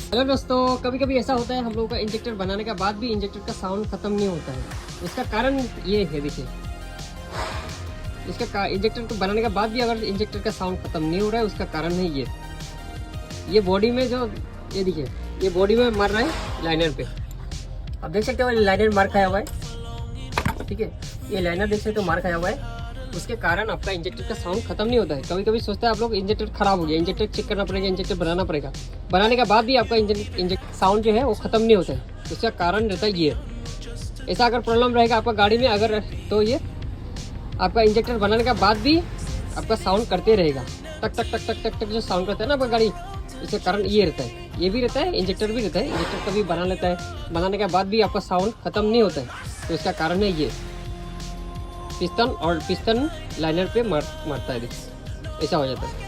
Hello दोस्तों, कभी कभी ऐसा होता है हम लोगों का इंजेक्टर बनाने के बाद भी इंजेक्टर का साउंड खत्म नहीं होता है। इसका कारण ये है, देखिए इसका इंजेक्टर को बनाने के बाद भी अगर इंजेक्टर का साउंड खत्म नहीं हो रहा है, उसका कारण है ये बॉडी में जो ये देखिए ये बॉडी में मार रहा है लाइनर पे। आप देख सकते हो लाइनर मार खाया हुआ है, ठीक है। ये लाइनर देख सकते हो मार खाया हुआ है, उसके कारण आपका इंजेक्टर का साउंड खत्म नहीं होता है। कभी कभी सोचते हैं आप लोग इंजेक्टर खराब हो गया, इंजेक्टर चेक करना पड़ेगा, इंजेक्टर बनाना पड़ेगा। बनाने के बाद भी आपका इंजेक्टर साउंड जो है वो खत्म नहीं होता है, उसका कारण रहता है ये। ऐसा अगर प्रॉब्लम रहेगा आपका गाड़ी में अगर, तो ये आपका इंजेक्टर बनाने के बाद भी आपका साउंड करते रहेगा, टक टक टक टक टक टक जो साउंड करता है ना आपका गाड़ी, इसके कारण ये रहता है। ये भी रहता है, इंजेक्टर भी रहता है। इंजेक्टर कभी बना लेता है, बनाने के बाद भी आपका साउंड खत्म नहीं होता है, तो इसका कारण है ये पिस्टन, और पिस्टन लाइनर पे मारता है, ऐसा हो जाता है।